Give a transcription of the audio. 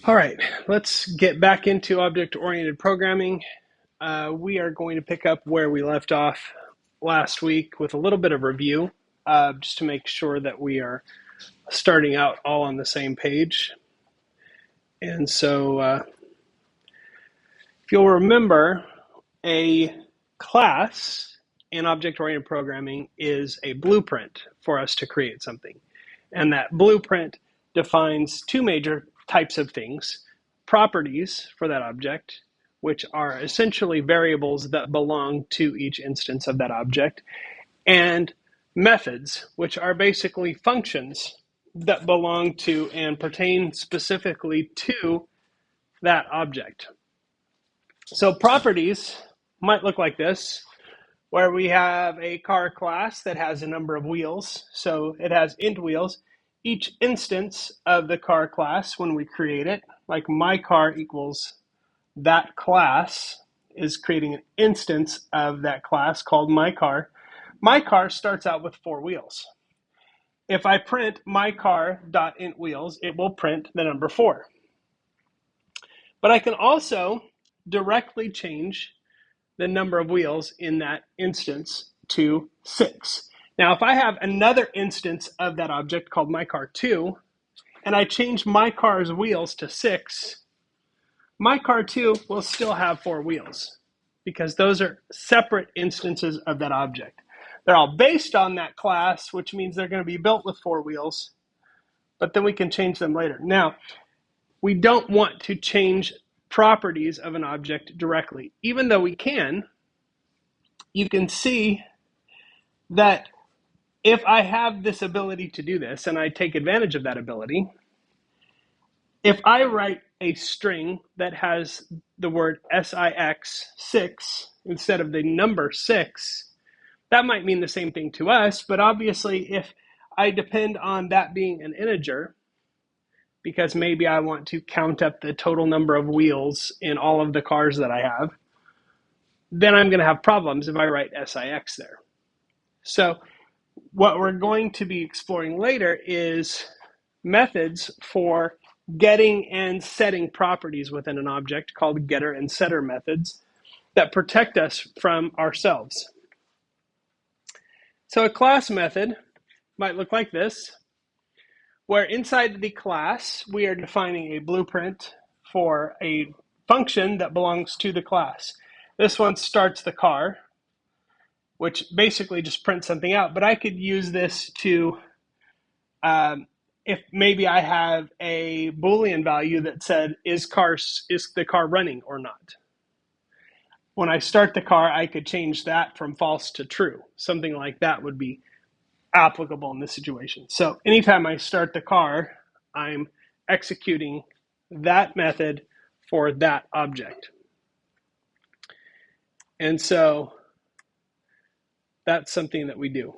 All right, let's get back into object-oriented programming. We are going to pick up where we left off last week with a little bit of review, just to make sure that we are starting out all on the same page. And so, if you'll remember, a class in object-oriented programming is a blueprint for us to create something. And that blueprint defines two major types of things: properties for that object, which are essentially variables that belong to each instance of that object, and methods, which are basically functions that belong to and pertain specifically to that object. So properties might look like this, where we have a car class that has a number of wheels. So it has int wheels. Each instance of the car class, when we create it, like my car equals that class, is creating an instance of that class called my car. My car starts out with 4 wheels. If I print my car.int wheels, it will print the number 4. But I can also directly change the number of wheels in that instance to 6. Now, if I have another instance of that object called my car 2, and I change my car's wheels to 6, my car 2 will still have 4 wheels because those are separate instances of that object. They're all based on that class, which means they're going to be built with 4 wheels, but then we can change them later. Now, we don't want to change properties of an object directly. Even though we can, you can see that if I have this ability to do this and I take advantage of that ability, if I write a string that has the word SIX 6 instead of the number 6, that might mean the same thing to us, but obviously if I depend on that being an integer, because maybe I want to count up the total number of wheels in all of the cars that I have, then I'm going to have problems if I write SIX there. So what we're going to be exploring later is methods for getting and setting properties within an object called getter and setter methods that protect us from ourselves. So a class method might look like this, where inside the class we are defining a blueprint for a function that belongs to the class. This one starts the car, which basically just prints something out, but I could use this to if maybe I have a Boolean value that said, is the car running or not? When I start the car, I could change that from false to true. Something like that would be applicable in this situation. So anytime I start the car, I'm executing that method for that object. And so that's something that we do.